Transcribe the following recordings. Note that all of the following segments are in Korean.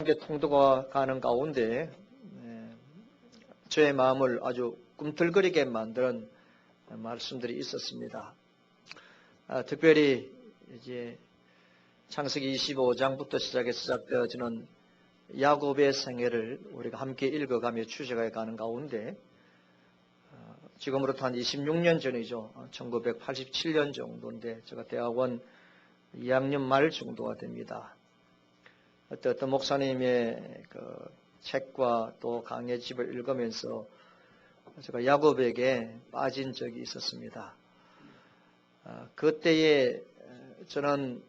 함께 통도가 가는 가운데 저의 마음을 아주 꿈틀거리게 만드는 말씀들이 있었습니다. 특별히 이제 창세기 25장부터 시작되어지는 야곱의 생애를 우리가 함께 읽어가며 추적해 가는 가운데 지금으로부터 한 26년 전이죠. 1987년 정도인데 제가 대학원 2학년 말 정도가 됩니다. 어떤 목사님의 그 책과 또 강해집을 읽으면서 제가 야곱에게 빠진 적이 있었습니다. 그때에 저는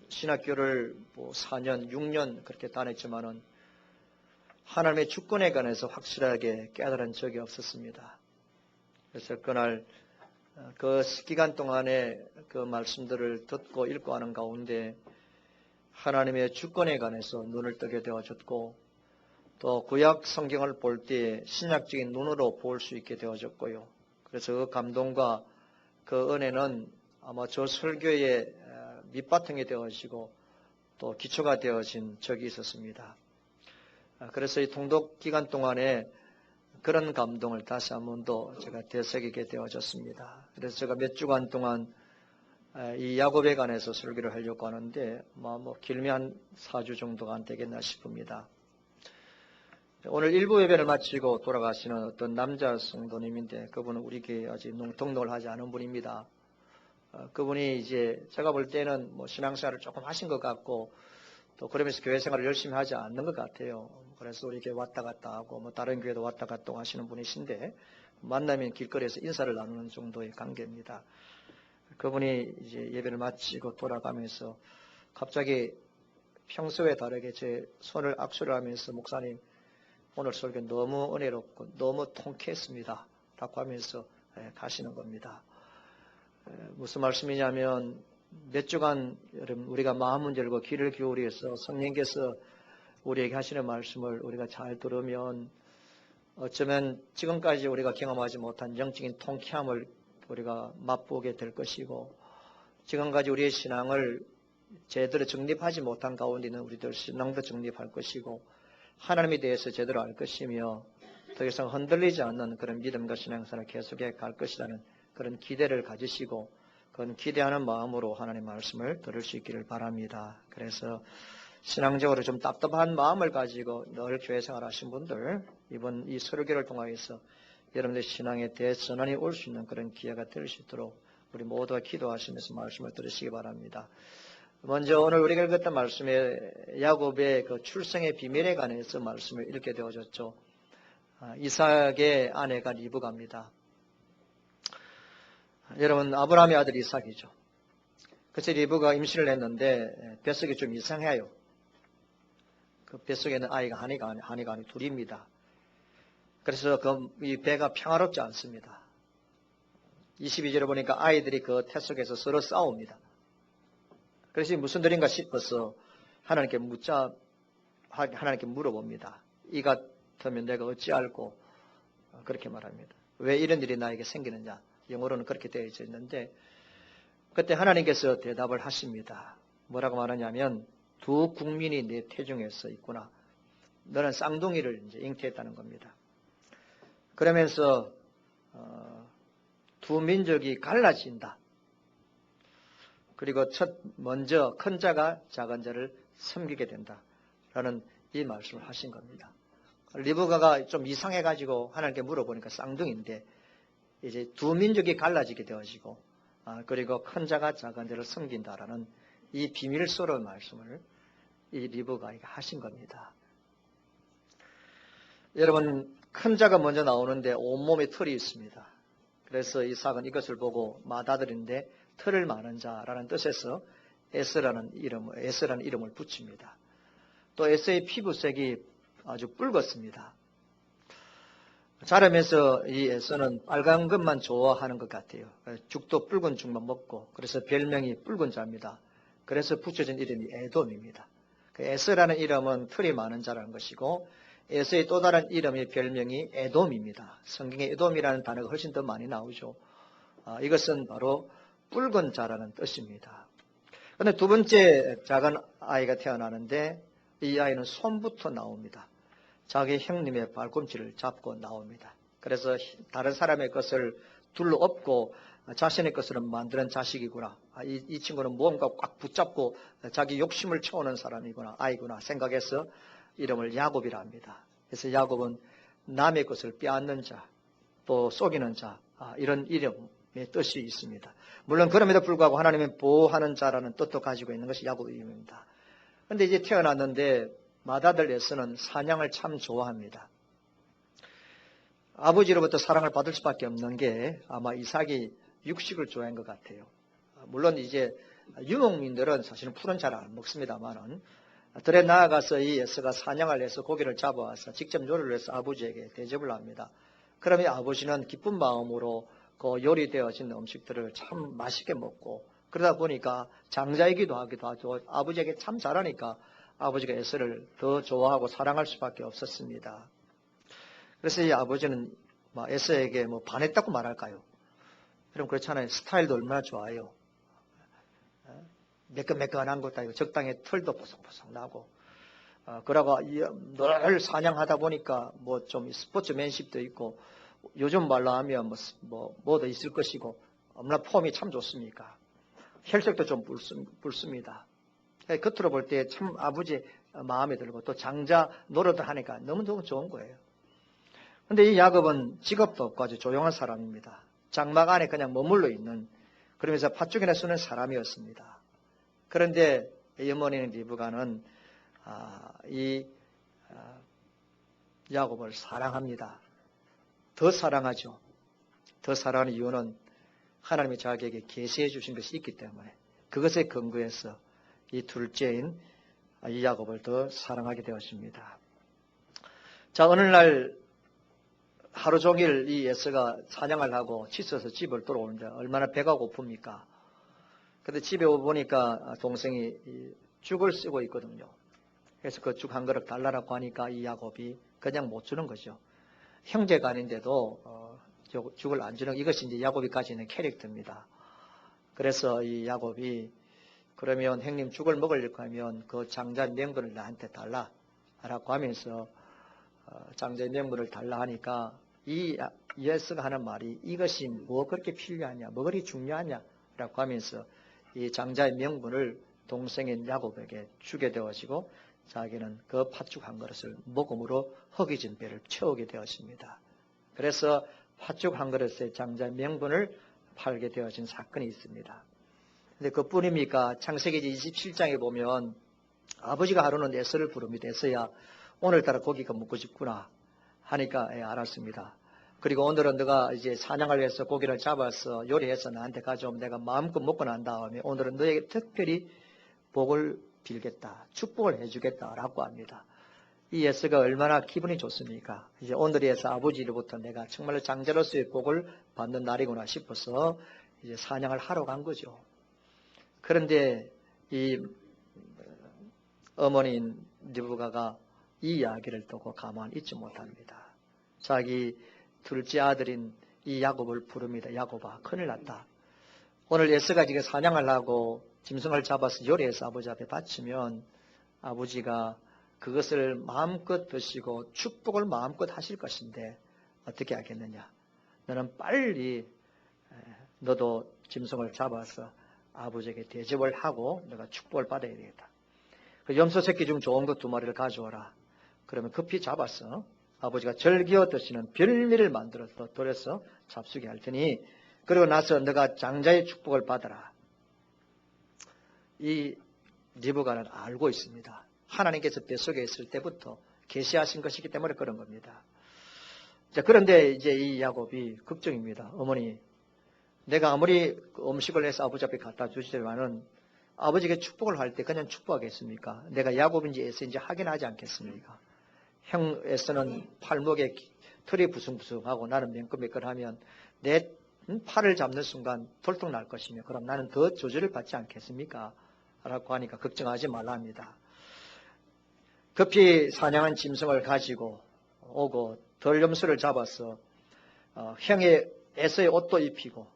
신학교를 4년, 6년 그렇게 다녔지만은 하나님의 주권에 관해서 확실하게 깨달은 적이 없었습니다. 그래서 그날 그 기간 동안에 그 말씀들을 듣고 읽고 하는 가운데 하나님의 주권에 관해서 눈을 뜨게 되어졌고 또 구약 성경을 볼 때 신약적인 눈으로 볼 수 있게 되어졌고요. 그래서 그 감동과 그 은혜는 아마 저 설교의 밑바탕이 되어지고 또 기초가 되어진 적이 있었습니다. 그래서 이 통독 기간 동안에 그런 감동을 다시 한 번 더 제가 되새기게 되어졌습니다. 그래서 제가 몇 주간 동안 이 야곱에 관해서 설교를 하려고 하는데 길면 한 4주 정도가 안 되겠나 싶습니다. 오늘 일부 예배를 마치고 돌아가시는 어떤 남자 성도님인데 그분은 우리 교회에 아직 등록을 하지 않은 분입니다. 그분이 이제 제가 볼 때는 신앙생활을 조금 하신 것 같고 또 그러면서 교회 생활을 열심히 하지 않는 것 같아요. 그래서 우리 교회 왔다 갔다 하고 다른 교회도 왔다 갔다 하시는 분이신데 만나면 길거리에서 인사를 나누는 정도의 관계입니다. 그분이 이제 예배를 마치고 돌아가면서 갑자기 평소에 다르게 제 손을 악수를 하면서 목사님 오늘 설교 너무 은혜롭고 너무 통쾌했습니다 라고 하면서 가시는 겁니다. 무슨 말씀이냐면 몇 주간 여러분 우리가 마음을 열고 귀를 기울여서 성령께서 우리에게 하시는 말씀을 우리가 잘 들으면 어쩌면 지금까지 우리가 경험하지 못한 영적인 통쾌함을 우리가 맛보게 될 것이고 지금까지 우리의 신앙을 제대로 정립하지 못한 가운데 있는 우리들 신앙도 정립할 것이고 하나님에 대해서 제대로 알 것이며 더 이상 흔들리지 않는 그런 믿음과 신앙생활을 계속해 갈 것이라는 그런 기대를 가지시고 그런 기대하는 마음으로 하나님의 말씀을 들을 수 있기를 바랍니다. 그래서 신앙적으로 좀 답답한 마음을 가지고 늘 교회 생활하신 분들 이번 이 설교를 통하여서 여러분의 신앙에 대전환이 올 수 있는 그런 기회가 될 수 있도록 우리 모두가 기도하시면서 말씀을 들으시기 바랍니다. 먼저 오늘 우리가 읽었던 말씀에 야곱의 그 출생의 비밀에 관해서 말씀을 읽게 되어졌죠. 이삭의 아내가 리브가입니다. 여러분 아브라함의 아들 이삭이죠. 그래서 리브가 임신을 했는데 뱃속이 좀 이상해요. 그 뱃속에는 아이가 하나가 아니고 둘입니다. 그래서 이 배가 평화롭지 않습니다. 22절에 보니까 아이들이 그 태 속에서 서로 싸웁니다. 그래서 무슨 일인가 싶어서 하나님께 물어봅니다. 이 같으면 내가 어찌 알고 그렇게 말합니다. 왜 이런 일이 나에게 생기느냐. 영어로는 그렇게 되어 있는데 그때 하나님께서 대답을 하십니다. 뭐라고 말하냐면 두 국민이 내 태중에서 있구나. 너는 쌍둥이를 이제 잉태했다는 겁니다. 그러면서 두 민족이 갈라진다. 그리고 먼저 큰 자가 작은 자를 섬기게 된다라는 이 말씀을 하신 겁니다. 리브가가 좀 이상해가지고 하나님께 물어보니까 쌍둥이인데 이제 두 민족이 갈라지게 되어지고 그리고 큰 자가 작은 자를 섬긴다라는 이 비밀스러운 말씀을 이 리브가가 하신 겁니다. 여러분 큰 자가 먼저 나오는데 온몸에 털이 있습니다. 그래서 이삭은 이것을 보고 맏아들인데 털을 많은 자라는 뜻에서 에스라는 이름을 붙입니다. 또 에스의 피부색이 아주 붉었습니다. 자라면서 이 에서는 빨간 것만 좋아하는 것 같아요. 죽도 붉은 죽만 먹고 그래서 별명이 붉은 자입니다. 그래서 붙여진 이름이 에돔입니다. 에서라는 이름은 털이 많은 자라는 것이고 에서의 또 다른 이름의 별명이 에돔입니다. 성경에 에돔이라는 단어가 훨씬 더 많이 나오죠. 이것은 바로 붉은 자라는 뜻입니다. 그런데 두 번째 작은 아이가 태어나는데 이 아이는 손부터 나옵니다. 자기 형님의 발꿈치를 잡고 나옵니다. 그래서 다른 사람의 것을 둘러엎고 자신의 것으로 만드는 자식이구나. 이 친구는 무언가 꽉 붙잡고 자기 욕심을 채우는 사람이구나. 아이구나 생각해서 이름을 야곱이라 합니다. 그래서 야곱은 남의 것을 빼앗는 자, 또 속이는 자, 이런 이름의 뜻이 있습니다. 물론 그럼에도 불구하고 하나님의 보호하는 자라는 뜻도 가지고 있는 것이 야곱 이름입니다. 그런데 이제 태어났는데 맏아들 에서는 사냥을 참 좋아합니다. 아버지로부터 사랑을 받을 수밖에 없는 게 아마 이삭이 육식을 좋아한 것 같아요. 물론 이제 유목민들은 사실은 풀은 잘 안 먹습니다만은 들에 나아가서 이 에서가 사냥을 해서 고기를 잡아와서 직접 요리를 해서 아버지에게 대접을 합니다. 그러면 아버지는 기쁜 마음으로 그 요리되어진 음식들을 참 맛있게 먹고 그러다 보니까 장자이기도 하기도 하고 아버지에게 참 잘하니까 아버지가 에서를 더 좋아하고 사랑할 수밖에 없었습니다. 그래서 이 아버지는 에서에게 반했다고 말할까요? 그럼 그렇잖아요. 스타일도 얼마나 좋아요. 매끈매끈한 것도 아니고 적당히 털도 보송보송 나고 그러고 늘 사냥하다 보니까 좀 스포츠맨십도 있고 요즘 말로 하면 뭐도 있을 것이고 얼마나 폼이 참 좋습니까? 혈색도 좀 붉습니다. 겉으로 볼 때 참 아버지 마음에 들고 또 장자 노릇을 하니까 너무너무 좋은 거예요. 근데 이 야곱은 직업도 없고 아주 조용한 사람입니다. 장막 안에 그냥 머물러 있는 그러면서 팥죽이나 쓰는 사람이었습니다. 그런데 이 어머니는 리브가는 이 야곱을 사랑합니다. 더 사랑하죠. 더 사랑하는 이유는 하나님이 자기에게 계시해 주신 것이 있기 때문에 그것에 근거해서 이 둘째인 이 야곱을 더 사랑하게 되었습니다. 자, 어느 날 하루 종일 이 에서가 사냥을 하고 지쳐서 집을 돌아오는데 얼마나 배가 고픕니까? 근데 집에 오보니까 동생이 죽을 쓰고 있거든요. 그래서 그 죽 한 그릇 달라고 하니까 이 야곱이 그냥 못 주는 거죠. 형제가 아닌데도 죽을 안 주는 이것이 이제 야곱이 가지는 캐릭터입니다. 그래서 이 야곱이 그러면 형님 죽을 먹으려고 하면 그 장자의 명분을 나한테 달라라고 하면서 장자의 명분을 달라 하니까 이 예수가 하는 말이 이것이 뭐 그렇게 필요하냐, 뭐 그렇게 중요하냐라고 하면서 이 장자의 명분을 동생인 야곱에게 주게 되어지고 자기는 그 팥죽 한 그릇을 먹음으로 허기진 배를 채우게 되었습니다. 그래서 팥죽 한 그릇에 장자의 명분을 팔게 되어진 사건이 있습니다. 근데 그뿐입니까? 창세기 27장에 보면 아버지가 하루는 에서를 부릅니다. 에서야 오늘따라 고기가 먹고 싶구나 하니까 알았습니다. 그리고 오늘은 너가 이제 사냥을 해서 고기를 잡아서 요리해서 나한테 가져오면 내가 마음껏 먹고 난 다음에 오늘은 너에게 특별히 복을 빌겠다, 축복을 해주겠다라고 합니다. 이 에서가 얼마나 기분이 좋습니까? 이제 오늘에서 아버지로부터 내가 정말로 장자로서의 복을 받는 날이구나 싶어서 이제 사냥을 하러 간 거죠. 그런데 이 어머니인 리브가가 이 이야기를 듣고 가만히 있지 못합니다. 자기 둘째 아들인 이 야곱을 부릅니다. 야곱아, 큰일 났다. 오늘 에서가 지금 사냥을 하고 짐승을 잡아서 요리해서 아버지 앞에 바치면 아버지가 그것을 마음껏 드시고 축복을 마음껏 하실 것인데 어떻게 하겠느냐. 너는 빨리 너도 짐승을 잡아서 아버지에게 대접을 하고 너가 축복을 받아야 되겠다. 그 염소 새끼 중 좋은 것 2마리를 가져오라. 그러면 급히 잡아서 아버지가 즐겨 드시는 별미를 만들어서 돌려서 잡수게 할 테니 그리고 나서 너가 장자의 축복을 받아라. 이 리브가는 알고 있습니다. 하나님께서 뱃속에 있을 때부터 계시하신 것이기 때문에 그런 겁니다. 자, 그런데 이제 이 야곱이 걱정입니다. 어머니, 내가 아무리 음식을 해서 아버지 앞에 갖다 주시지만은 아버지에게 축복을 할 때 그냥 축복하겠습니까? 내가 야곱인지 에서인지 확인하지 않겠습니까? 형 에서는 팔목에 털이 부숭부숭하고 나는 매끈매끈하면 내 팔을 잡는 순간 돌통 날 것이며 그럼 나는 더 조절을 받지 않겠습니까? 라고 하니까 걱정하지 말라 합니다. 급히 사냥한 짐승을 가지고 오고 덜염소를 잡아서 형의 에서의 옷도 입히고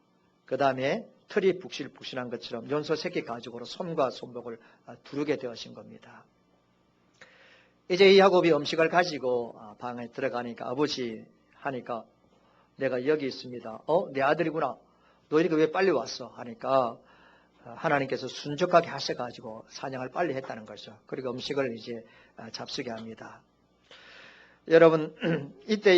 그 다음에 털이 북실북실한 것처럼 연소 새끼 가죽으로 손과 손목을 두르게 되어진 겁니다. 이제 이 야곱이 음식을 가지고 방에 들어가니까 아버지 하니까 내가 여기 있습니다. 내 아들이구나. 너 이렇게 왜 빨리 왔어? 하니까 하나님께서 순적하게 하셔가지고 사냥을 빨리 했다는 거죠. 그리고 음식을 이제 잡수게 합니다. 여러분, 이때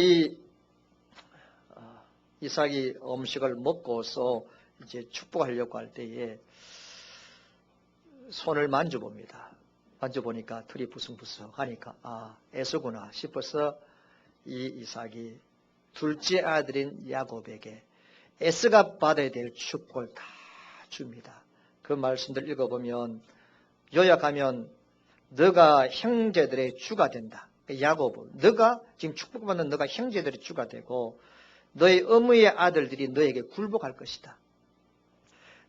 이삭이 음식을 먹고서 이제 축복하려고 할 때에 손을 만져봅니다. 만져보니까 털이 부승부승 하니까 에서구나 싶어서 이 이삭이 둘째 아들인 야곱에게 에서가 받아야 될 축복을 다 줍니다. 그 말씀들 읽어보면 요약하면 너가 형제들의 주가 된다. 야곱, 너가 지금 축복받는 너가 형제들의 주가 되고 너의 어머니의 아들들이 너에게 굴복할 것이다.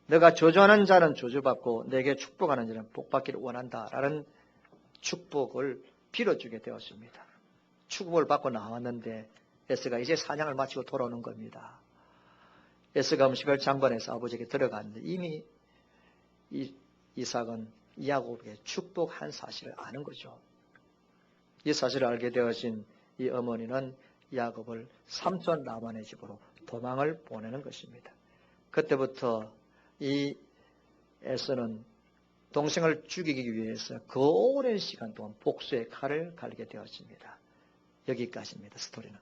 너가 저주하는 자는 저주받고 내게 축복하는 자는 복받기를 원한다라는 축복을 빌어주게 되었습니다. 축복을 받고 나왔는데 에서가 이제 사냥을 마치고 돌아오는 겁니다. 에서가 음식을 장관해서 아버지에게 들어갔는데 이미 이삭은 야곱에게 축복한 사실을 아는 거죠. 이 사실을 알게 되어진 이 어머니는 야곱을 삼촌 라반의 집으로 도망을 보내는 것입니다. 그때부터 이 에서는 동생을 죽이기 위해서 그 오랜 시간 동안 복수의 칼을 갈게 되었습니다. 여기까지입니다. 스토리는.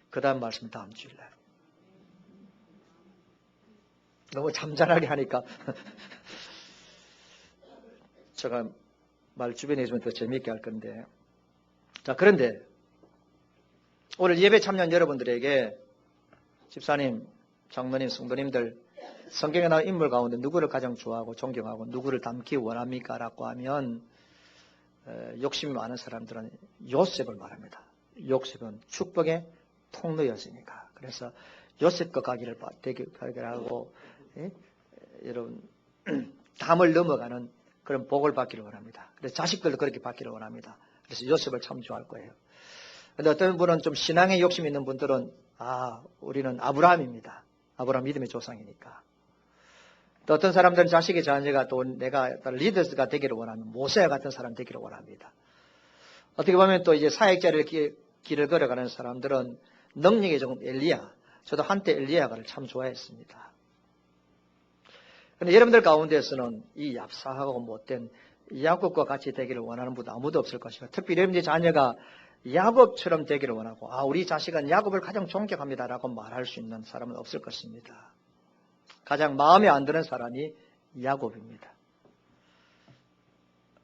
그 다음 말씀 다음 주일날. 너무 잠잠하게 하니까 제가 말 주변에 있으면 더 재미있게 할 건데. 자, 그런데 오늘 예배 참여한 여러분들에게 집사님, 장로님, 성도님들 성경에 나온 인물 가운데 누구를 가장 좋아하고 존경하고 누구를 닮기 원합니까? 라고 하면 욕심이 많은 사람들은 요셉을 말합니다. 요셉은 축복의 통로였으니까. 그래서 요셉과 가기를 하고 여러분 담을 넘어가는 그런 복을 받기를 원합니다. 그래서 자식들도 그렇게 받기를 원합니다. 그래서 요셉을 참 좋아할 거예요. 그런데 어떤 분은 좀 신앙에 욕심 있는 분들은 우리는 아브라함입니다. 아브라함 믿음의 조상이니까. 또 어떤 사람들은 자식의 자녀가 또 내가 리더가 되기를 원하면 모세와 같은 사람 되기를 원합니다. 어떻게 보면 또 이제 사역자를 길을 걸어가는 사람들은 능력이 조금 엘리야. 저도 한때 엘리야가를 참 좋아했습니다. 그런데 여러분들 가운데서는 이 얍사하고 못된 야곱과 같이 되기를 원하는 분도 아무도 없을 것이고, 특별히 여러분의 자녀가 야곱처럼 되기를 원하고 우리 자식은 야곱을 가장 존경합니다라고 말할 수 있는 사람은 없을 것입니다. 가장 마음에 안 드는 사람이 야곱입니다.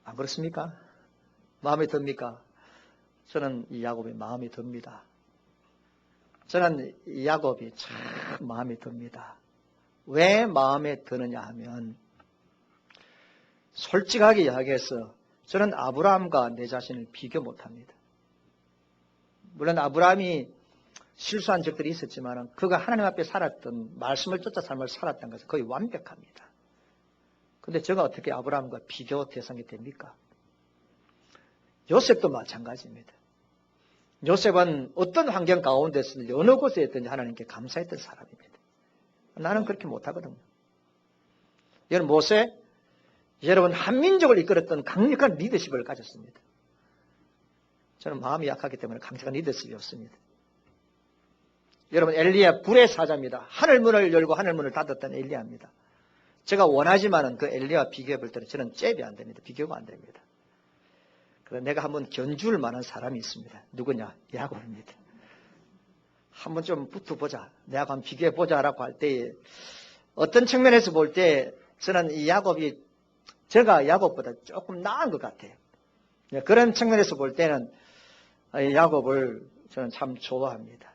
안 그렇습니까? 마음에 듭니까? 저는 이 야곱이 마음에 듭니다. 저는 이 야곱이 참 마음에 듭니다. 왜 마음에 드느냐 하면 솔직하게 이야기해서 저는 아브라함과 내 자신을 비교 못합니다. 물론 아브라함이 실수한 적들이 있었지만 그가 하나님 앞에 살았던 말씀을 쫓아 삶을 살았던 것은 거의 완벽합니다. 그런데 제가 어떻게 아브라함과 비교 대상이 됩니까? 요셉도 마찬가지입니다. 요셉은 어떤 환경 가운데서든 어느 곳에 있든지 하나님께 감사했던 사람입니다. 나는 그렇게 못하거든요. 여러분 모세, 여러분 한민족을 이끌었던 강력한 리더십을 가졌습니다. 저는 마음이 약하기 때문에 강력한 리더십이 없습니다. 여러분 엘리야 불의 사자입니다. 하늘문을 열고 하늘문을 닫았던 엘리야입니다. 제가 원하지만은 그 엘리야와 비교해 볼 때는 저는 잽이 안 됩니다. 비교가 안 됩니다. 그래서 내가 한번 견줄 만한 사람이 있습니다. 누구냐? 야곱입니다. 한번 좀 붙어보자. 내가 한번 비교해보자라고 할 때 어떤 측면에서 볼 때 저는 이 야곱이 제가 야곱보다 조금 나은 것 같아요. 그런 측면에서 볼 때는 야곱을 저는 참 좋아합니다.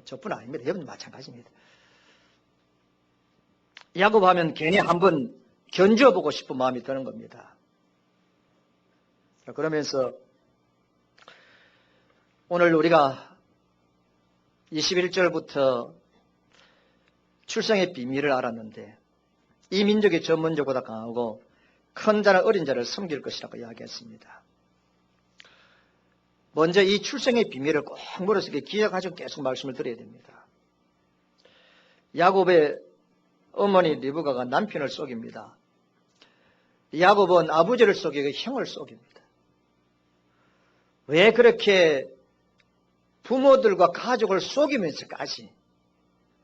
저뿐 아닙니다. 여러분 마찬가지입니다. 야곱 하면 괜히 한번 견뎌보고 싶은 마음이 드는 겁니다. 그러면서 오늘 우리가 21절부터 출생의 비밀을 알았는데 이 민족이 저 민족보다 강하고 큰 자는 어린 자를 섬길 것이라고 이야기했습니다. 먼저 이 출생의 비밀을 꼭 머릿속에 기억하시고 계속 말씀을 드려야 됩니다. 야곱의 어머니 리브가가 남편을 속입니다. 야곱은 아버지를 속이고 형을 속입니다. 왜 그렇게 부모들과 가족을 속이면서까지,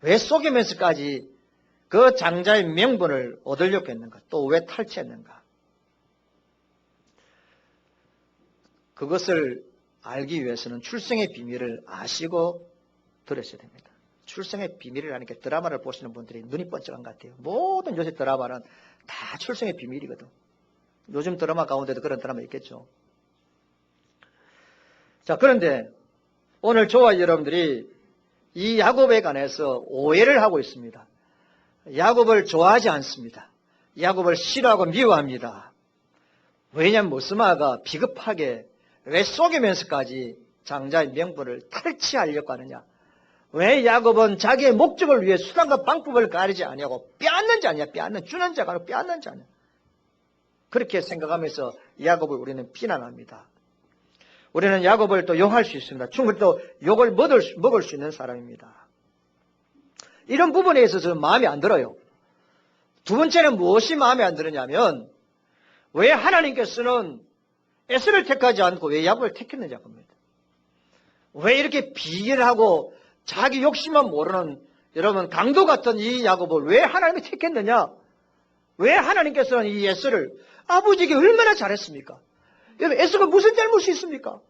왜 속이면서까지 그 장자의 명분을 얻으려고 했는가? 또 왜 탈취했는가? 그것을 알기 위해서는 출생의 비밀을 아시고 들으셔야 됩니다. 출생의 비밀이라는 게 드라마를 보시는 분들이 눈이 번쩍한 것 같아요. 모든 요새 드라마는 다 출생의 비밀이거든. 요즘 드라마 가운데도 그런 드라마 있겠죠. 자, 그런데 오늘 저와 여러분들이 이 야곱에 관해서 오해를 하고 있습니다. 야곱을 좋아하지 않습니다. 야곱을 싫어하고 미워합니다. 왜냐하면 모스마가 비겁하게 왜 속이면서까지 장자의 명분을 탈취하려고 하느냐? 왜 야곱은 자기의 목적을 위해 수단과 방법을 가리지 아니하고 빼앗는 자 아니야? 주는 자가 아니고 빼앗는 자 아니야? 그렇게 생각하면서 야곱을 우리는 비난합니다. 우리는 야곱을 또 욕할 수 있습니다. 충분히 또 욕을 먹을 수 있는 사람입니다. 이런 부분에 있어서 마음에 안 들어요. 두 번째는 무엇이 마음에 안 들었냐면 왜 하나님께서는 에서를 택하지 않고 왜 야곱을 택했느냐 겁니다. 왜 이렇게 비결하고 자기 욕심만 모르는 여러분 강도 같은 이 야곱을 왜 하나님이 택했느냐? 왜 하나님께서는 이 에서를 아버지에게 얼마나 잘했습니까? 여러분 에서가 무슨 잘못이 있습니까?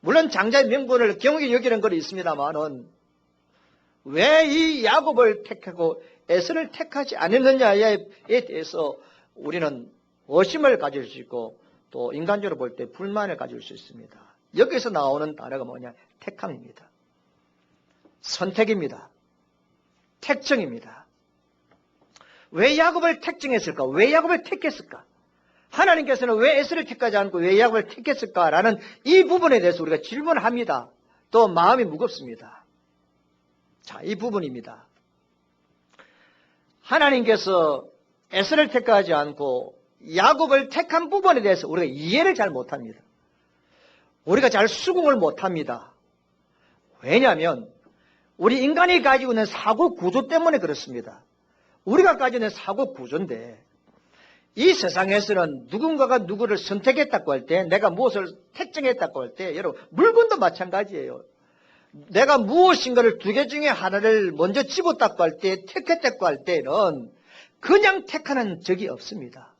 물론 장자의 명분을 경하게 여기는 건 있습니다만은 왜 이 야곱을 택하고 에서를 택하지 않았느냐에 대해서 우리는 의심을 가질 수 있고 또 인간적으로 볼 때 불만을 가질 수 있습니다. 여기서 나오는 단어가 뭐냐? 택함입니다. 선택입니다. 택정입니다. 왜 야곱을 택정했을까? 왜 야곱을 택했을까? 하나님께서는 왜 에서를 택하지 않고 왜 야곱을 택했을까라는 이 부분에 대해서 우리가 질문합니다. 또 마음이 무겁습니다. 자, 이 부분입니다. 하나님께서 에서를 택하지 않고 야곱을 택한 부분에 대해서 우리가 이해를 잘 못합니다. 우리가 잘 수긍을 못합니다. 왜냐하면 우리 인간이 가지고 있는 사고 구조 때문에 그렇습니다. 우리가 가지고 있는 사고 구조인데 이 세상에서는 누군가가 누구를 선택했다고 할 때, 내가 무엇을 택정했다고 할 때, 여러분 물건도 마찬가지예요. 내가 무엇인가를 두 개 중에 하나를 먼저 집었다고 할 때, 택했다고 할 때는 그냥 택하는 적이 없습니다.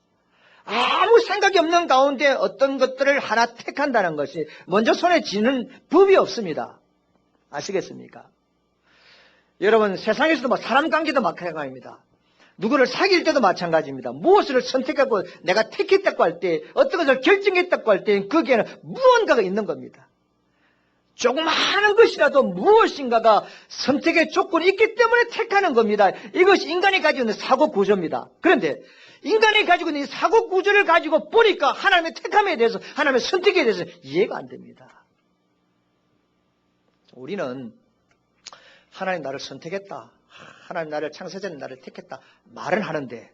아무 생각이 없는 가운데 어떤 것들을 하나 택한다는 것이 먼저 손에 쥐는 법이 없습니다. 아시겠습니까? 여러분 세상에서도 사람 관계도 마찬가지입니다. 누구를 사귈 때도 마찬가지입니다. 무엇을 선택하고 내가 택했다고 할 때, 어떤 것을 결정했다고 할 때 거기에는 무언가가 있는 겁니다. 조그마한 것이라도 무엇인가가 선택의 조건이 있기 때문에 택하는 겁니다. 이것이 인간이 가지고 있는 사고 구조입니다. 그런데 인간이 가지고 있는 이 사고 구조를 가지고 보니까 하나님의 택함에 대해서, 하나님의 선택에 대해서 이해가 안 됩니다. 우리는 하나님 나를 선택했다, 하나님 나를 창세전 나를 택했다 말은 하는데,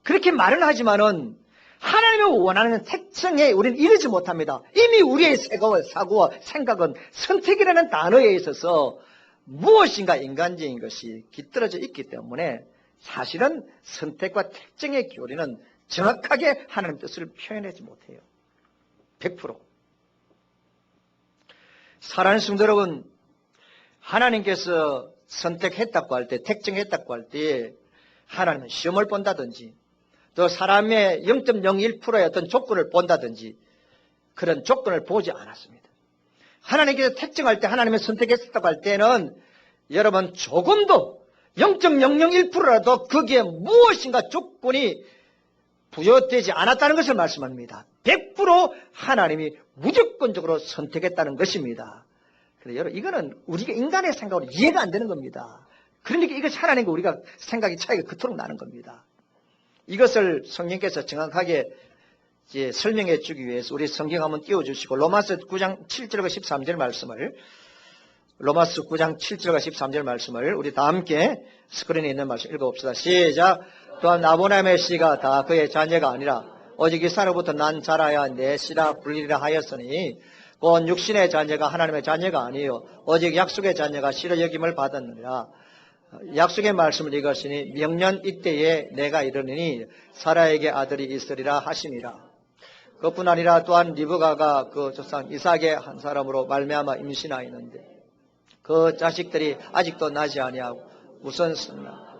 그렇게 말은 하지만은 하나님이 원하는 택정에 우리는 이르지 못합니다. 이미 우리의 사고와 생각은 선택이라는 단어에 있어서 무엇인가 인간적인 것이 깃들어져 있기 때문에 사실은 선택과 택정의 교리는 정확하게 하나님 뜻을 표현하지 못해요. 100%. 사랑하는 성도 여러분, 하나님께서 선택했다고 할 때, 택정했다고 할 때 하나님은 시험을 본다든지 또 사람의 0.01%의 어떤 조건을 본다든지 그런 조건을 보지 않았습니다. 하나님께서 택정할 때, 하나님의 선택했다고 할 때는 여러분 조금도 0.001%라도 거기에 무엇인가 조건이 부여되지 않았다는 것을 말씀합니다. 100% 하나님이 무조건적으로 선택했다는 것입니다. 그래서 여러분 이거는 우리가 인간의 생각으로 이해가 안 되는 겁니다. 그러니까 이것이 하나님과 우리가 생각이 차이가 그토록 나는 겁니다. 이것을 성령께서 정확하게 이제 설명해 주기 위해서 우리 성경 한번 띄워주시고 로마서 9장 7절과 13절 말씀을, 로마서 9장 7절과 13절 말씀을 우리 다 함께 스크린에 있는 말씀 읽어봅시다. 시작. 또한 아브라함의 씨가 다 그의 자녀가 아니라 오직 이사로부터 난 자라야 내 씨라 불리라 하였으니 곧 육신의 자녀가 하나님의 자녀가 아니요 오직 약속의 자녀가 실로 여김을 받았느니라. 약속의 말씀을 이것이니 명년 이때에 내가 이르느니 사라에게 아들이 있으리라 하시니라. 그뿐 아니라 또한 리브가가 그 조상 이삭의 한 사람으로 말미암아 임신하였는데 그 자식들이 아직도 나지 아니하고 무슨 쓴나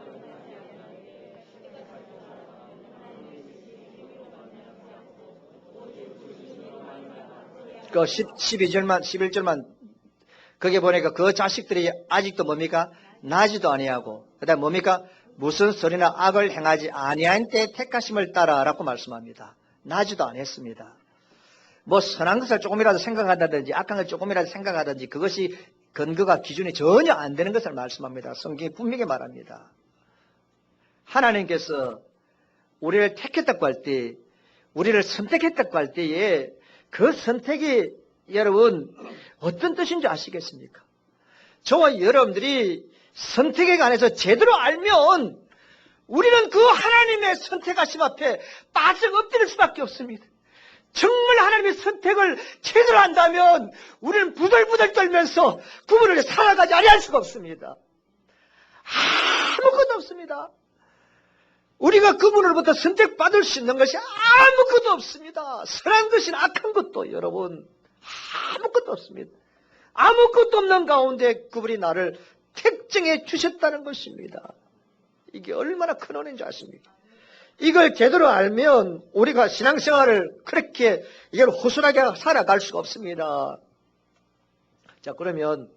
그 11절만 거기에 보니까 그 자식들이 아직도 뭡니까? 나지도 아니하고 그다음 뭡니까? 무슨 소리나 악을 행하지 아니한 때 택하심을 따라라고 말씀합니다. 나지도 않았습니다. 뭐 선한 것을 조금이라도 생각한다든지 악한 것을 조금이라도 생각하든지 그것이 근거가 기준이 전혀 안 되는 것을 말씀합니다. 성경이 분명히 말합니다. 하나님께서 우리를 택했다고 할 때, 우리를 선택했다고 할 때에 그 선택이 여러분 어떤 뜻인지 아시겠습니까? 저와 여러분들이 선택에 관해서 제대로 알면 우리는 그 하나님의 선택하심 앞에 빠져 엎드릴 수밖에 없습니다. 정말 하나님의 선택을 제대로 한다면 우리는 부들부들 떨면서 그분을 살아가지 아니할 수가 없습니다. 아무것도 없습니다. 우리가 그분으로부터 선택받을 수 있는 것이 아무것도 없습니다. 선한 것이나 악한 것도 여러분 아무것도 없습니다. 아무것도 없는 가운데 그분이 나를 택정해 주셨다는 것입니다. 이게 얼마나 큰 은혜인지 아십니까? 이걸 제대로 알면 우리가 신앙생활을 그렇게 이걸 허술하게 살아갈 수가 없습니다. 자, 그러면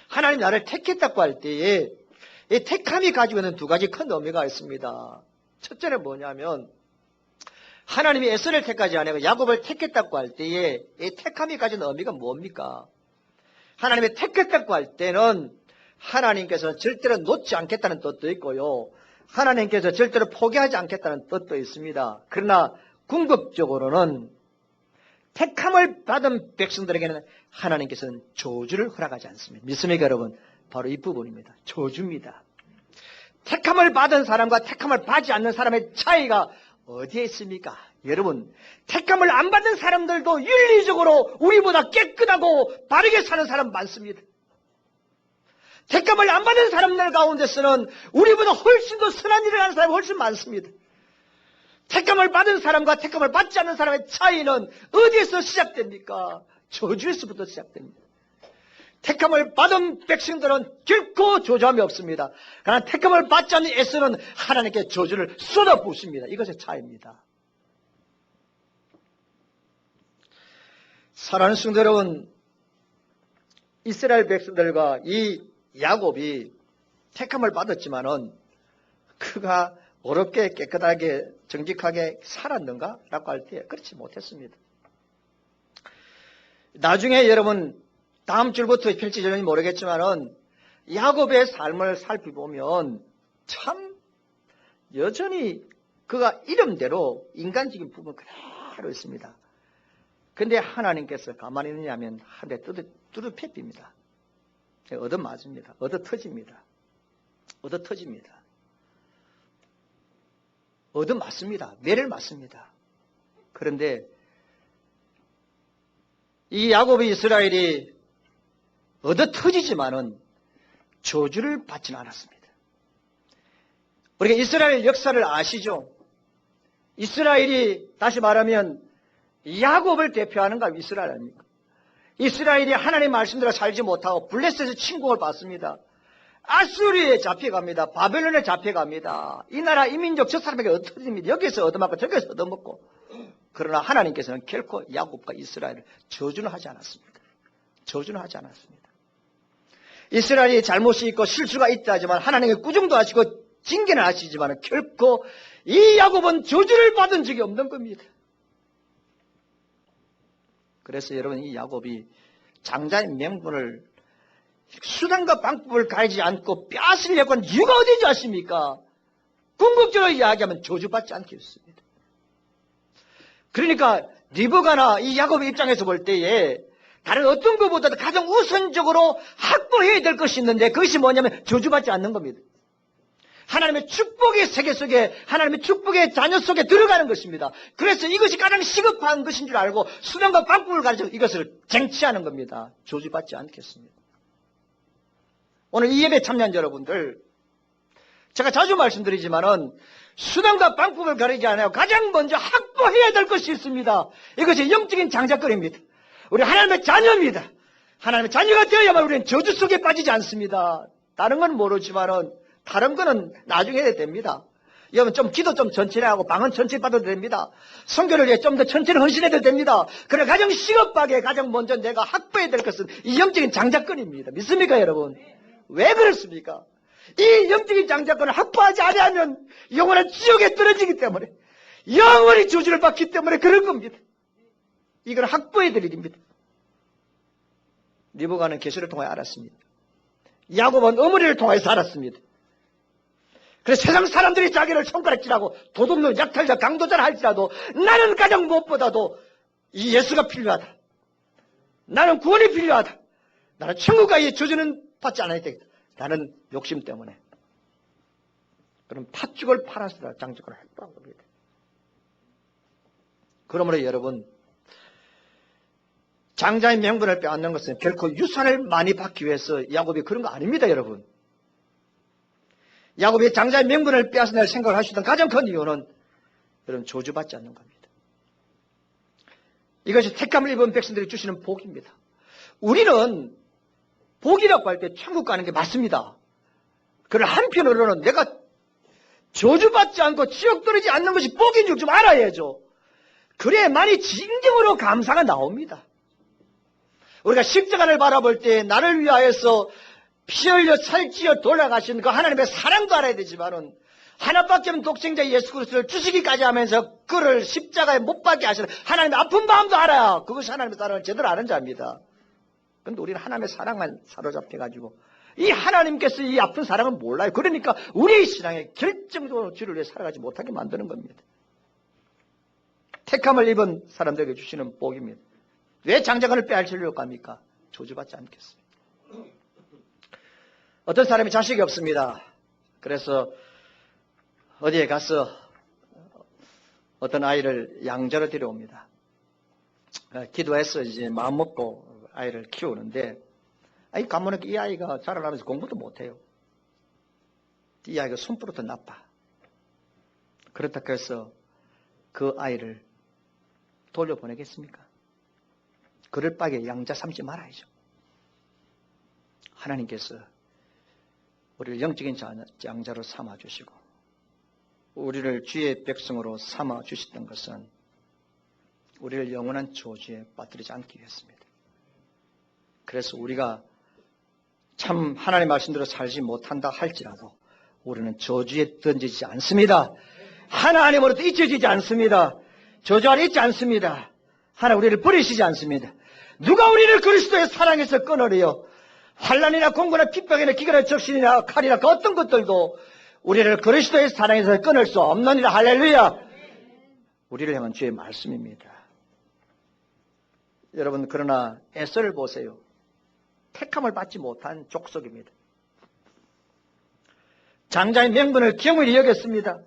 하나님 나를 택했다고 할 때에 이 택함이 가지고 있는 두 가지 큰 의미가 있습니다. 첫째는 뭐냐면 하나님이 에서를 택하지 않고 야곱을 택했다고 할 때에 이 택함이 가지는 의미가 뭡니까? 하나님이 택했다고 할 때는 하나님께서 절대로 놓지 않겠다는 뜻도 있고요. 하나님께서 절대로 포기하지 않겠다는 뜻도 있습니다. 그러나 궁극적으로는 택함을 받은 백성들에게는 하나님께서는 저주를 허락하지 않습니다. 믿습니까 여러분? 바로 이 부분입니다. 저주입니다. 택함을 받은 사람과 택함을 받지 않는 사람의 차이가 어디에 있습니까? 여러분, 택함을 안 받는 사람들도 윤리적으로 우리보다 깨끗하고 바르게 사는 사람 많습니다. 택함을 안 받은 사람들 가운데서는 우리보다 훨씬 더 선한 일을 하는 사람이 훨씬 많습니다. 택함을 받은 사람과 택함을 받지 않는 사람의 차이는 어디에서 시작됩니까? 저주에서부터 시작됩니다. 택함을 받은 백성들은 결코 저주함이 없습니다. 그러나 택함을 받지 않는 에서는 하나님께 저주를 쏟아부으십니다. 이것의 차이입니다. 사랑하는 성도 여러분, 이스라엘 백성들과 이 야곱이 택함을 받았지만은 그가 어렵게 깨끗하게 정직하게 살았는가? 라고 할 때 그렇지 못했습니다. 나중에 여러분 다음 줄부터 펼쳐질지 모르겠지만은 야곱의 삶을 살펴보면 참 여전히 그가 이름대로 인간적인 부분 그대로 있습니다. 근데 하나님께서 가만히 있느냐면 한 대 뚜드펴집니다. 얻어맞습니다. 얻어터집니다. 얻어터집니다. 얻어맞습니다. 매를 맞습니다. 그런데 이 야곱의 이스라엘이 얻어터지지만은 저주를 받지는 않았습니다. 우리가 이스라엘 역사를 아시죠? 이스라엘이 다시 말하면 야곱을 대표하는 가 이스라엘 아닙니까? 이스라엘이 하나님의 말씀대로 살지 못하고 블레셋에서 침공을 받습니다. 아수리에 잡혀갑니다. 바벨론에 잡혀갑니다. 이 나라 이 민족 저 사람에게 얻어집니다. 여기서 얻어먹고 저기서 얻어먹고. 그러나 하나님께서는 결코 야곱과 이스라엘을 저주는 하지 않았습니다. 저주는 하지 않았습니다. 이스라엘이 잘못이 있고 실수가 있다 하지만 하나님의 꾸중도 하시고 징계는 하시지만 결코 이 야곱은 저주를 받은 적이 없는 겁니다. 그래서 여러분 이 야곱이 장자의 명분을 수단과 방법을 가리지 않고 빼앗으려고 하는 이유가 어디지 아십니까? 궁극적으로 이야기하면 저주받지 않겠습니다. 그러니까 리브가나 이 야곱의 입장에서 볼 때에 다른 어떤 것보다도 가장 우선적으로 확보해야 될 것이 있는데 그것이 뭐냐면 저주받지 않는 겁니다. 하나님의 축복의 세계 속에, 하나님의 축복의 자녀 속에 들어가는 것입니다. 그래서 이것이 가장 시급한 것인 줄 알고 수단과 방법을 가지고 이것을 쟁취하는 겁니다. 저주받지 않겠습니다. 오늘 이 예배에 참여한 여러분들, 제가 자주 말씀드리지만은 수단과 방법을 가리지 않아요. 가장 먼저 확보해야 될 것이 있습니다. 이것이 영적인 장자권입니다. 우리 하나님의 자녀입니다. 하나님의 자녀가 되어야만 우리는 저주 속에 빠지지 않습니다. 다른 건 모르지만은 다른 거는 나중에 해야 됩니다. 여러분 좀 기도 좀 천천히 하고 방언 천천히 받아도 됩니다. 선교를 위해 좀 더 천천히 헌신해도 됩니다. 그러나 가장 시급하게 가장 먼저 내가 확보해야 될 것은 이 영적인 장자권입니다. 믿습니까 여러분? 왜 그렇습니까? 이 영적인 장자권을 확보하지 않으면 영원한 지옥에 떨어지기 때문에, 영원히 저주를 받기 때문에 그런 겁니다. 이걸 확보해야 될 일입니다. 리브가는 계시를 통해 알았습니다. 야곱은 어머니를 통해서 알았습니다. 그래서 세상 사람들이 자기를 손가락질하고 도둑놈, 약탈자, 강도자라 할지라도 나는 가장 무엇보다도 이 예수가 필요하다. 나는 구원이 필요하다. 나는 천국과 이 저주는 받지 않아야 되겠다. 나는 욕심 때문에. 그럼 팥죽을 팔아서 장자권을 확보한 겁니다. 그러므로 여러분, 장자의 명분을 빼앗는 것은 결코 유산을 많이 받기 위해서 야곱이 그런 거 아닙니다, 여러분. 야곱이 장자의 명분을 빼앗아낼 생각을 하시던 가장 큰 이유는 여러분 저주받지 않는 겁니다. 이것이 택함을 입은 백성들이 주시는 복입니다. 우리는 복이라고 할 때 천국 가는 게 맞습니다. 그러나 한편으로는 내가 저주받지 않고 지옥 떨어지지 않는 것이 복인 줄 좀 알아야죠. 그래야만이 진정으로 감사가 나옵니다. 우리가 십자가를 바라볼 때 나를 위하여서 피 흘려 살찌어 돌아가신 그 하나님의 사랑도 알아야 되지만은 하나밖에 없는 독생자 예수 그리스도를 주시기까지 하면서 그를 십자가에 못 박게 하시는 하나님의 아픈 마음도 알아야 그것이 하나님의 사랑을 제대로 아는 자입니다. 그런데 우리는 하나님의 사랑만 사로잡혀가지고 이 하나님께서 이 아픈 사랑을 몰라요. 그러니까 우리의 신앙에 결정적으로 주를 위해 살아가지 못하게 만드는 겁니다. 택함을 입은 사람들에게 주시는 복입니다. 왜 장자권을 빼앗으려고 합니까? 저주받지 않겠습니다. 어떤 사람이 자식이 없습니다. 그래서 어디에 가서 어떤 아이를 양자로 데려옵니다. 기도해서 이제 마음 먹고 아이를 키우는데, 가문에 이 아이가 자라나면서 공부도 못해요. 이 아이가 손버릇도 나빠. 그렇다고 해서 그 아이를 돌려보내겠습니까? 그럴 바에 양자 삼지 말아야죠. 하나님께서 우리를 영적인 장자로 삼아주시고 우리를 주의 백성으로 삼아주셨던 것은 우리를 영원한 저주에 빠뜨리지 않기 위해서입니다. 그래서 우리가 참 하나님의 말씀대로 살지 못한다 할지라도 우리는 저주에 던지지 않습니다. 하나님으로부터 잊혀지지 않습니다. 저주 아래 있지 않습니다. 하나님 우리를 버리시지 않습니다. 누가 우리를 그리스도의 사랑에서 끊으리요? 환난이나 공고나 핍박이나 기근이나 적신이나 칼이나 그 어떤 것들도 우리를 그리스도의 사랑에서 끊을 수 없느니라. 할렐루야. 우리를 향한 주의 말씀입니다. 여러분, 그러나 에서를 보세요. 택함을 받지 못한 족속입니다. 장자의 명분을 경홀히 여겼습니다.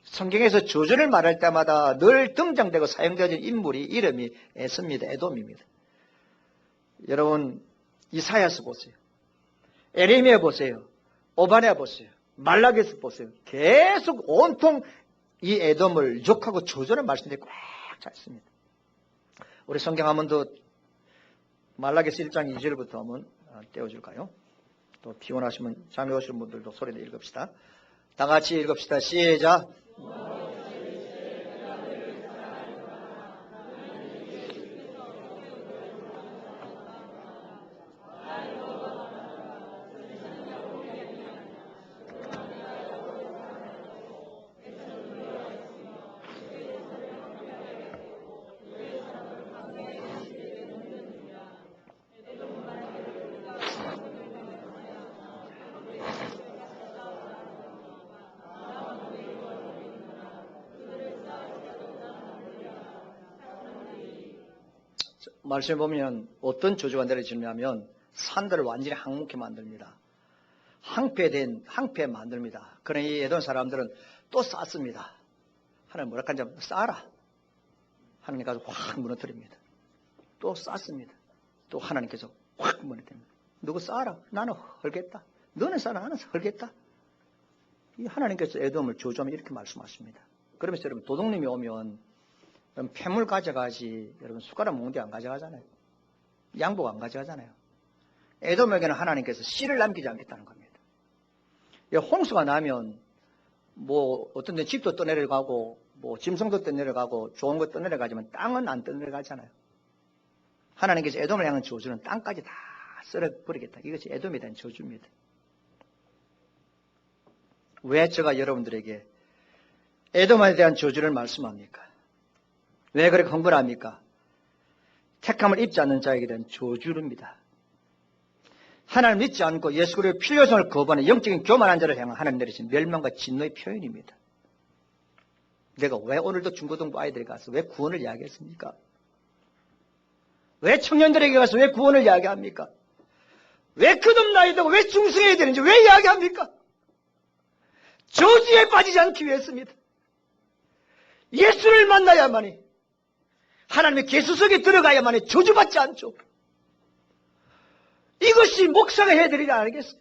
성경에서 저주를 말할 때마다 늘 등장되고 사용되어진 인물이 이름이 에서입니다. 에돔입니다. 여러분, 이사야서 보세요. 에레미야 보세요. 오바댜 보세요. 말라기서 보세요. 계속 온통 이 에돔을 욕하고 저주하는 말씀들이 꽉 차 있습니다. 우리 성경 한 번 더 말라기서 1장 2절부터 한번 떼어줄까요? 또 피곤하시면 잠이 오시는 분들도 소리내 읽읍시다. 다 같이 읽읍시다. 시작. 말씀해 보면 어떤 저주가 내려지냐면 산들을 완전히 항목해 만듭니다. 항폐 만듭니다. 그러니 이 에돔 사람들은 또 쌓습니다. 하나님 뭐라 하는지 쌓아라. 하나님 가서 확 무너뜨립니다. 또 쌓습니다. 또 하나님께서 확 무너뜨립니다. 누구 쌓아라. 나는 헐겠다. 너는 쌓아라. 나는 헐겠다. 이 하나님께서 에돔을 저주하면 이렇게 말씀하십니다. 그러면서 여러분 도둑님이 오면 폐물 가져가지 여러분 숟가락 몽디 안 가져가잖아요. 양복 안 가져가잖아요. 에돔에게는 하나님께서 씨를 남기지 않겠다는 겁니다. 홍수가 나면 뭐 어떤 데 집도 떠내려가고 뭐 짐승도 떠내려가고 좋은 것 떠내려가지만 땅은 안 떠내려가잖아요. 하나님께서 에돔을 향한 저주는 땅까지 다 썰어버리겠다. 이것이 에돔에 대한 저주입니다. 왜 제가 여러분들에게 에돔에 대한 저주를 말씀합니까? 왜 그렇게 흥분합니까? 택함을 입지 않는 자에게 대한 저주입니다. 하나님 믿지 않고 예수 그리스도의 필요성을 거부하는 영적인 교만한 자를 향한 하나님 내리신 멸망과 진노의 표현입니다. 내가 왜 오늘도 중고등부 아이들이 가서 왜 구원을 이야기했습니까? 왜 청년들에게 가서 왜 구원을 이야기합니까? 왜 거듭나야 되고 왜 중생해야 되는지 왜 이야기합니까? 저주에 빠지지 않기 위해서입니다. 예수를 만나야만이 하나님의 계수 속에 들어가야만이 저주받지 않죠. 이것이 목사가 해야 될 일이 아니겠어요?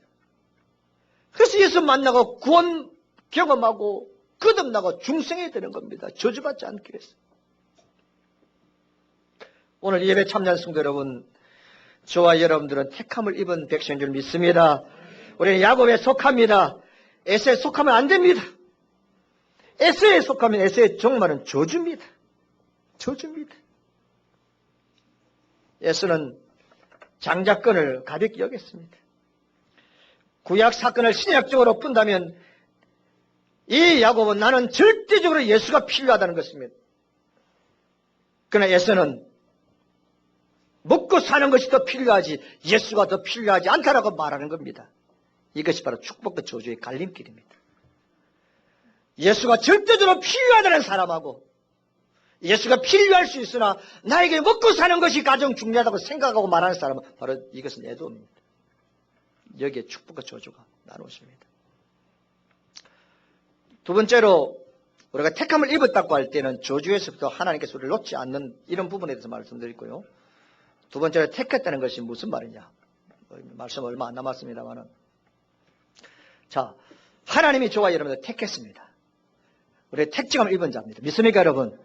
그래서 예수 만나고 구원 경험하고 거듭나고 중생해야 되는 겁니다. 저주받지 않기 위해서. 오늘 예배 참여한 성도 여러분, 저와 여러분들은 택함을 입은 백성인 줄 믿습니다. 우리는 야곱에 속합니다. 에서에 속하면 안 됩니다. 에서에 속하면 에서의 종말은 저주입니다. 저주입니다. 에서는 장자권을 가볍게 여겼습니다. 구약 사건을 신약적으로 푼다면 이 야곱은 나는 절대적으로 예수가 필요하다는 것입니다. 그러나 에서는 먹고 사는 것이 더 필요하지 예수가 더 필요하지 않다라고 말하는 겁니다. 이것이 바로 축복과 저주의 갈림길입니다. 예수가 절대적으로 필요하다는 사람하고 예수가 필요할 수 있으나 나에게 먹고 사는 것이 가장 중요하다고 생각하고 말하는 사람은 바로 이것은 에돔입니다. 여기에 축복과 저주가 나누어집니다. 두 번째로 우리가 택함을 입었다고 할 때는 저주에서부터 하나님께서 우리를 놓지 않는 이런 부분에 대해서 말씀드리고요. 두 번째로 택했다는 것이 무슨 말이냐. 말씀 얼마 안 남았습니다만은. 자, 하나님이 저와 여러분을 택했습니다. 우리 택정함을 입은 자입니다. 믿습니까 여러분?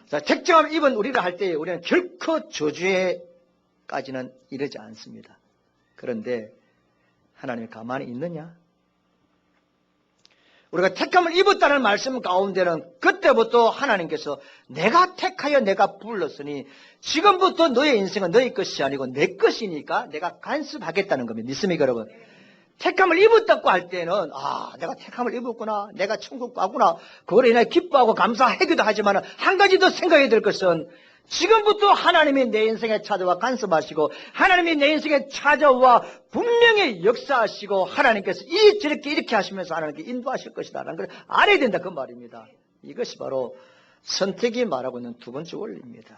자, 택정함을 입은 우리가 할 때 우리는 결코 저주에까지는 이르지 않습니다. 그런데 하나님이 가만히 있느냐? 우리가 택함을 입었다는 말씀 가운데는 그때부터 하나님께서 내가 택하여 내가 불렀으니 지금부터 너의 인생은 너의 것이 아니고 내 것이니까 내가 간섭하겠다는 겁니다. 믿습니까 여러분? 택함을 입었다고 할 때는 내가 택함을 입었구나, 내가 천국 가구나, 그걸 인해 기뻐하고 감사하기도 하지만 한 가지 더 생각해야 될 것은 지금부터 하나님이 내 인생에 찾아와 간섭하시고 하나님이 내 인생에 찾아와 분명히 역사하시고 하나님께서 이렇게 하시면서 하나님께 인도하실 것이다 라는 걸 알아야 된다 그 말입니다. 이것이 바로 선택이 말하고 있는 두 번째 원리입니다.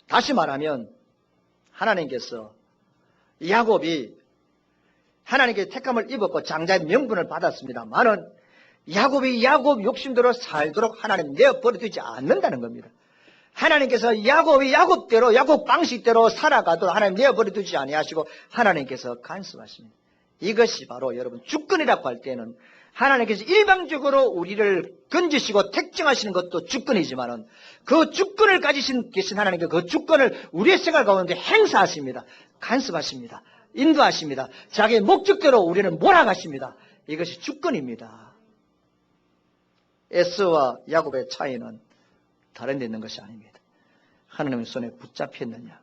다시 말하면 하나님께서 야곱이 하나님께 택함을 입었고 장자의 명분을 받았습니다만은 야곱이 야곱 욕심대로 살도록 하나님 내어버려두지 않는다는 겁니다. 하나님께서 야곱이 야곱대로 야곱 방식대로 살아가도록 하나님 내어버려두지 아니하시고 하나님께서 간섭하십니다. 이것이 바로 여러분 주권이라고 할 때는 하나님께서 일방적으로 우리를 건지시고 택정하시는 것도 주권이지만은 그 주권을 가지신 계신 하나님께 그 주권을 우리의 생활 가운데 행사하십니다. 간섭하십니다. 인도하십니다. 자기의 목적대로 우리는 몰아가십니다. 이것이 주권입니다. 에서와 야곱의 차이는 다른 데 있는 것이 아닙니다. 하나님의 손에 붙잡혔느냐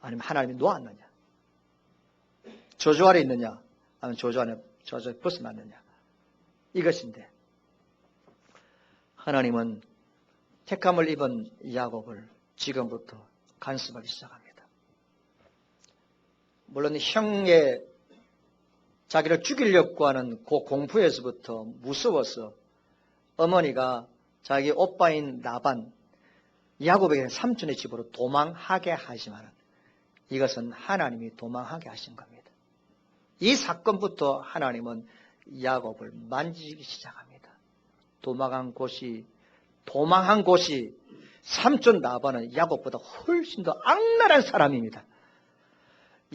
아니면 하나님이 놓았느냐, 저주 아래 있느냐 아니면 저주에 벗어났느냐, 이것인데 하나님은 택함을 입은 야곱을 지금부터 간섭하기 시작합니다. 물론 형의 자기를 죽이려고 하는 그 공포에서부터 무서워서 어머니가 자기 오빠인 라반, 야곱에게 삼촌의 집으로 도망하게 하지만 이것은 하나님이 도망하게 하신 겁니다. 이 사건부터 하나님은 야곱을 만지기 시작합니다. 도망한 곳이 삼촌 라반은 야곱보다 훨씬 더 악랄한 사람입니다.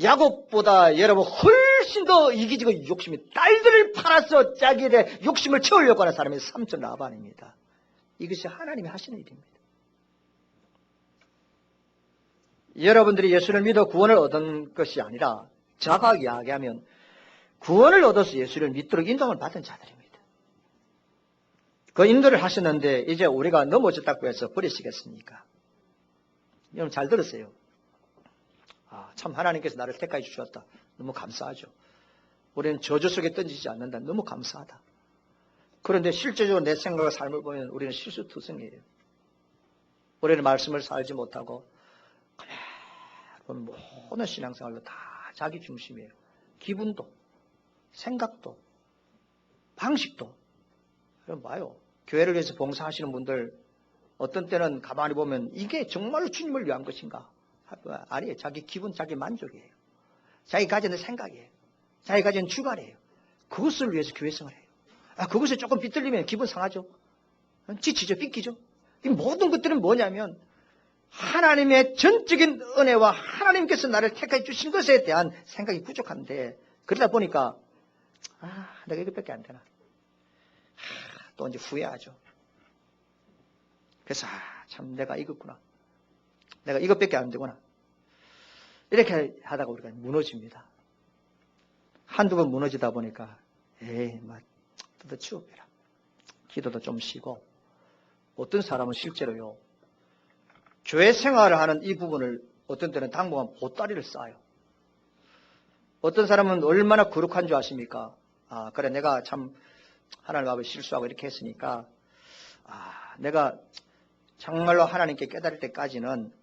야곱보다 여러분 훨씬 더 이기지고 욕심이, 딸들을 팔아서 자기의 욕심을 채우려고 하는 사람이 삼촌 라반입니다. 이것이 하나님이 하시는 일입니다. 여러분들이 예수를 믿어 구원을 얻은 것이 아니라 정확하게 이야기하면 구원을 얻어서 예수를 믿도록 인도를 받은 자들입니다. 그 인도를 하셨는데 이제 우리가 넘어졌다고 해서 버리시겠습니까? 여러분 잘 들으세요. 참 하나님께서 나를 택하여 주셨다. 너무 감사하죠. 우리는 저주 속에 던지지 않는다. 너무 감사하다. 그런데 실제적으로 내 생각과 삶을 보면 우리는 실수투성이에요. 우리는 말씀을 살지 못하고 모든 신앙생활로 다 자기 중심이에요. 기분도, 생각도, 방식도. 그럼 봐요. 교회를 위해서 봉사하시는 분들 어떤 때는 가만히 보면 이게 정말로 주님을 위한 것인가? 아니에요. 자기 기분, 자기 만족이에요. 자기 가지는 생각이에요. 자기 가지는 주관이에요. 그것을 위해서 교회 생활을 해요. 그것에 조금 비틀리면 기분 상하죠. 지치죠. 삐끼죠. 이 모든 것들은 뭐냐면 하나님의 전적인 은혜와 하나님께서 나를 택해 주신 것에 대한 생각이 부족한데, 그러다 보니까 내가 이것밖에 안 되나, 또 이제 후회하죠. 그래서 참 내가 이겼구나, 내가 이것밖에 안 되구나, 이렇게 하다가 우리가 무너집니다. 한두 번 무너지다 보니까 뜯어 치워버려. 기도도 좀 쉬고. 어떤 사람은 실제로요, 교회 생활을 하는 이 부분을 어떤 때는 당분간 보따리를 쌓아요. 어떤 사람은 얼마나 거룩한 줄 아십니까? 그래, 내가 참 하나님 앞에 실수하고 이렇게 했으니까 내가 정말로 하나님께 깨달을 때까지는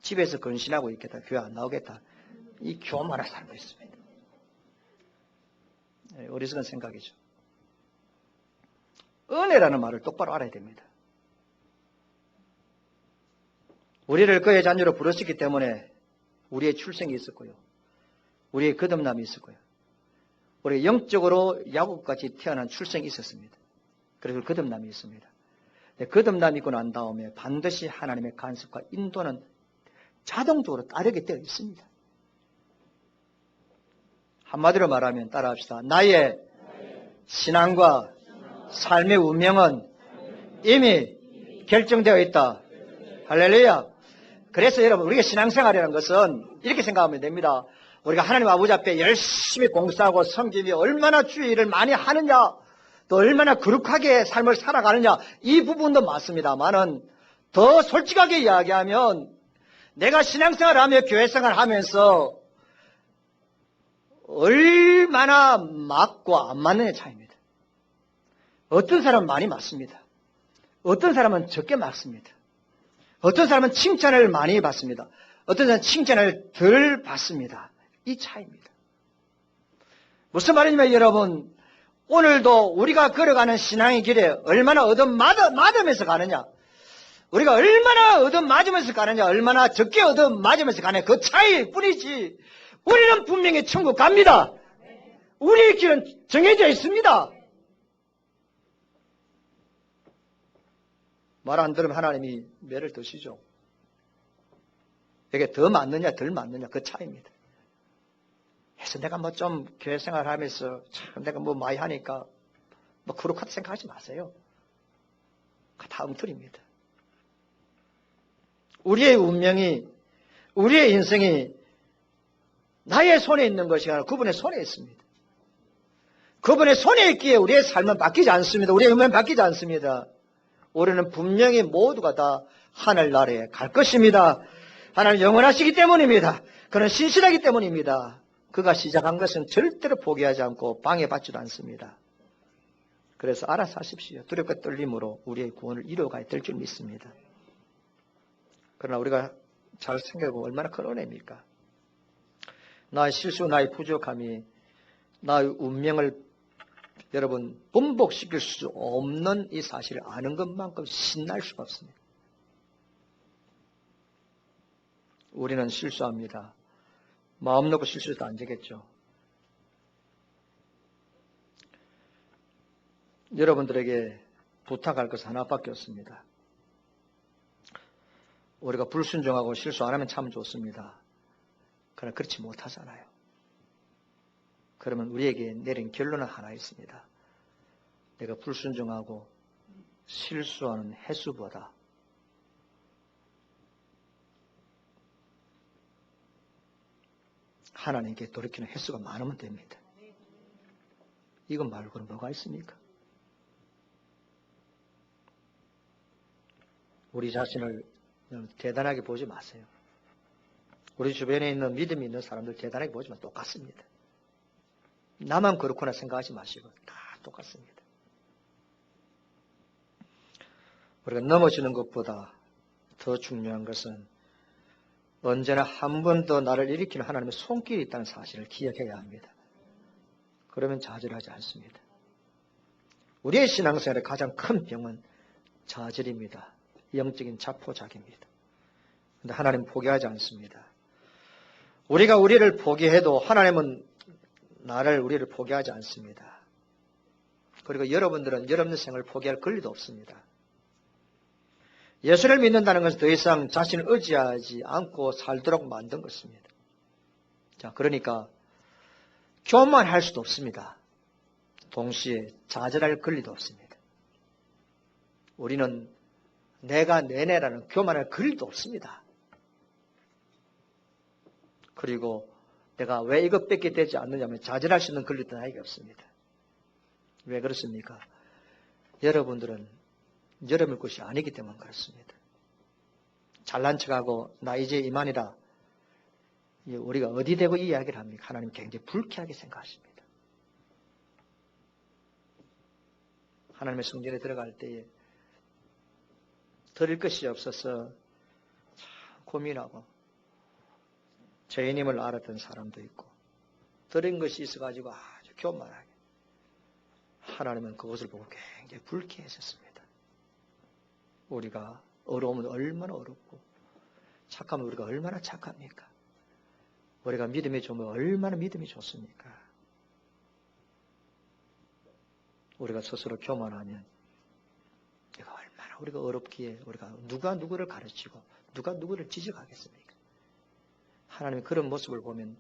집에서 근신하고 있겠다, 교회 안 나오겠다, 이 교만한 사람도 있습니다. 어리석은 생각이죠. 은혜라는 말을 똑바로 알아야 됩니다. 우리를 그의 자녀로 부르셨기 때문에 우리의 출생이 있었고요, 우리의 거듭남이 있었고요, 우리 영적으로 야곱같이 태어난 출생이 있었습니다. 그래서 거듭남이 있습니다. 거듭남이 있고 난 다음에 반드시 하나님의 간섭과 인도는 자동적으로 따르게 되어 있습니다. 한마디로 말하면 따라합시다. 나의 신앙과 삶의 운명은 이미 결정되어 있다. 할렐루야. 그래서 여러분, 우리가 신앙생활이라는 것은 이렇게 생각하면 됩니다. 우리가 하나님 아버지 앞에 열심히 봉사하고 섬김이 얼마나 주의 일을 많이 하느냐, 또 얼마나 거룩하게 삶을 살아가느냐, 이 부분도 맞습니다만은 더 솔직하게 이야기하면 내가 신앙생활을 하며 교회생활을 하면서 얼마나 맞고 안 맞느냐의 차이입니다. 어떤 사람은 많이 맞습니다. 어떤 사람은 적게 맞습니다. 어떤 사람은 칭찬을 많이 받습니다. 어떤 사람은 칭찬을 덜 받습니다. 이 차이입니다. 무슨 말이냐면 여러분, 오늘도 우리가 걸어가는 신앙의 길에 얼마나 얻어맞으면서 가느냐, 우리가 얼마나 얻어맞으면서 가느냐, 얼마나 적게 얻어맞으면서 가느냐, 그 차이일 뿐이지 우리는 분명히 천국 갑니다. 우리의 길은 정해져 있습니다. 말 안 들으면 하나님이 매를 드시죠. 이게 더 맞느냐 덜 맞느냐 그 차이입니다. 그래서 내가 뭐 좀 교회 생활을 하면서 참 내가 뭐 많이 하니까 뭐 그렇게 생각하지 마세요. 다 엉터리입니다. 우리의 운명이, 우리의 인생이 나의 손에 있는 것이 아니라 그분의 손에 있습니다. 그분의 손에 있기에 우리의 삶은 바뀌지 않습니다. 우리의 운명은 바뀌지 않습니다. 우리는 분명히 모두가 다 하늘나라에 갈 것입니다. 하나님 영원하시기 때문입니다. 그는 신실하기 때문입니다. 그가 시작한 것은 절대로 포기하지 않고 방해받지도 않습니다. 그래서 알아서 하십시오. 두렵고 떨림으로 우리의 구원을 이루어가야 될 줄 믿습니다. 그러나 우리가 잘 생각해보면 얼마나 큰 은혜입니까? 나의 실수, 나의 부족함이 나의 운명을 여러분 번복시킬 수 없는 이 사실을 아는 것만큼 신날 수가 없습니다. 우리는 실수합니다. 마음 놓고 실수해도 안 되겠죠. 여러분들에게 부탁할 것은 하나밖에 없습니다. 우리가 불순종하고 실수 안 하면 참 좋습니다. 그러나 그렇지 못하잖아요. 그러면 우리에게 내린 결론은 하나 있습니다. 내가 불순종하고 실수하는 횟수보다 하나님께 돌이키는 횟수가 많으면 됩니다. 이것 말고는 뭐가 있습니까? 우리 자신을 대단하게 보지 마세요. 우리 주변에 있는 믿음이 있는 사람들 대단하게 보지만 똑같습니다. 나만 그렇구나 생각하지 마시고 다 똑같습니다. 우리가 넘어지는 것보다 더 중요한 것은 언제나 한 번 더 나를 일으키는 하나님의 손길이 있다는 사실을 기억해야 합니다. 그러면 좌절하지 않습니다. 우리의 신앙생활의 가장 큰 병은 좌절입니다. 영적인 자포자기입니다. 그런데 하나님은 포기하지 않습니다. 우리가 우리를 포기해도 하나님은 우리를 포기하지 않습니다. 그리고 여러분들은 여러분의 생을 포기할 권리도 없습니다. 예수를 믿는다는 것은 더 이상 자신을 의지하지 않고 살도록 만든 것입니다. 자, 그러니까 교만할 수도 없습니다. 동시에 좌절할 권리도 없습니다. 우리는 내가 내내라는 교만할 권리도 없습니다. 그리고 내가 왜 이것밖에 되지 않느냐면 좌절할 수 있는 권리도 나에게 없습니다. 왜 그렇습니까? 여러분들은 여러분의 것이 아니기 때문에 그렇습니다. 잘난 척하고 나 이제 이만이라 우리가 어디 대고 이 이야기를 합니까? 하나님 굉장히 불쾌하게 생각하십니다. 하나님의 성전에 들어갈 때에 드릴 것이 없어서 참 고민하고 죄인임을 알았던 사람도 있고 드린 것이 있어가지고 아주 교만하게 하나님은 그것을 보고 굉장히 불쾌하셨습니다. 우리가 어려우면 얼마나 어렵고 착하면 우리가 얼마나 착합니까? 우리가 믿음이 좋으면 얼마나 믿음이 좋습니까? 우리가 스스로 교만하면 내가 얼마나 우리가 어렵기에 우리가 누가 누구를 가르치고 누가 누구를 지적하겠습니까? 하나님의 그런 모습을 보면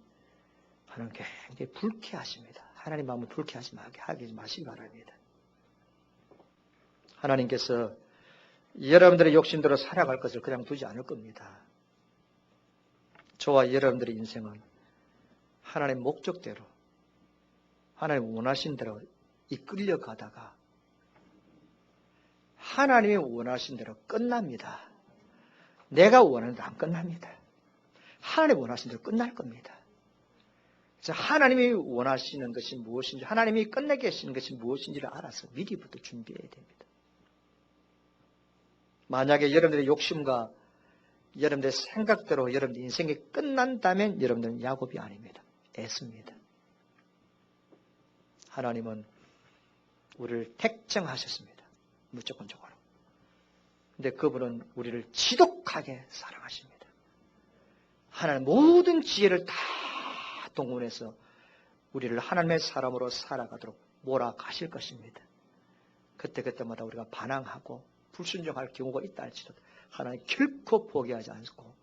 하나님 굉장히 불쾌하십니다. 하나님 마음을 불쾌하지 하지 마시기 바랍니다. 하나님께서 여러분들의 욕심대로 살아갈 것을 그냥 두지 않을 겁니다. 저와 여러분들의 인생은 하나님의 목적대로 하나님 원하신 대로 이끌려 가다가 하나님이 원하신 대로 끝납니다. 내가 원하는 대로 안 끝납니다. 하나님이 원하신 대로 끝날 겁니다. 그래서 하나님이 원하시는 것이 무엇인지 하나님이 끝내게 하시는 것이 무엇인지를 알아서 미리부터 준비해야 됩니다. 만약에 여러분들의 욕심과 여러분들의 생각대로 여러분들 인생이 끝난다면 여러분들은 야곱이 아닙니다. 애씁니다. 하나님은 우리를 택정하셨습니다. 무조건적으로. 근데 그분은 우리를 지독하게 사랑하십니다. 하나님 모든 지혜를 다 동원해서 우리를 하나님의 사람으로 살아가도록 몰아가실 것입니다. 그때마다 우리가 반항하고 불순종할 경우가 있다 할지라도 하나님 결코 포기하지 않고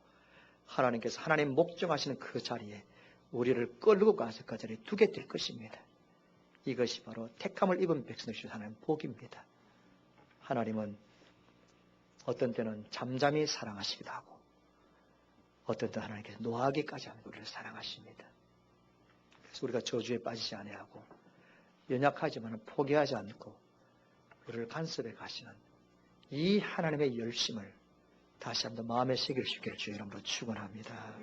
하나님께서 하나님 목정하시는 그 자리에 우리를 끌고 가서 그 자리에 두게 될 것입니다. 이것이 바로 택함을 입은 백성을 주신 하나님 복입니다. 하나님은 어떤 때는 잠잠히 사랑하시기도 하고 어떤 때는 하나님께서 노하기까지 하는 우리를 사랑하십니다. 그래서 우리가 저주에 빠지지 아니하고 연약하지만 포기하지 않고 우리를 간섭해 가시는 이 하나님의 열심을 다시 한번 마음에 새길 수 있기를 주의 이름으로 축원합니다.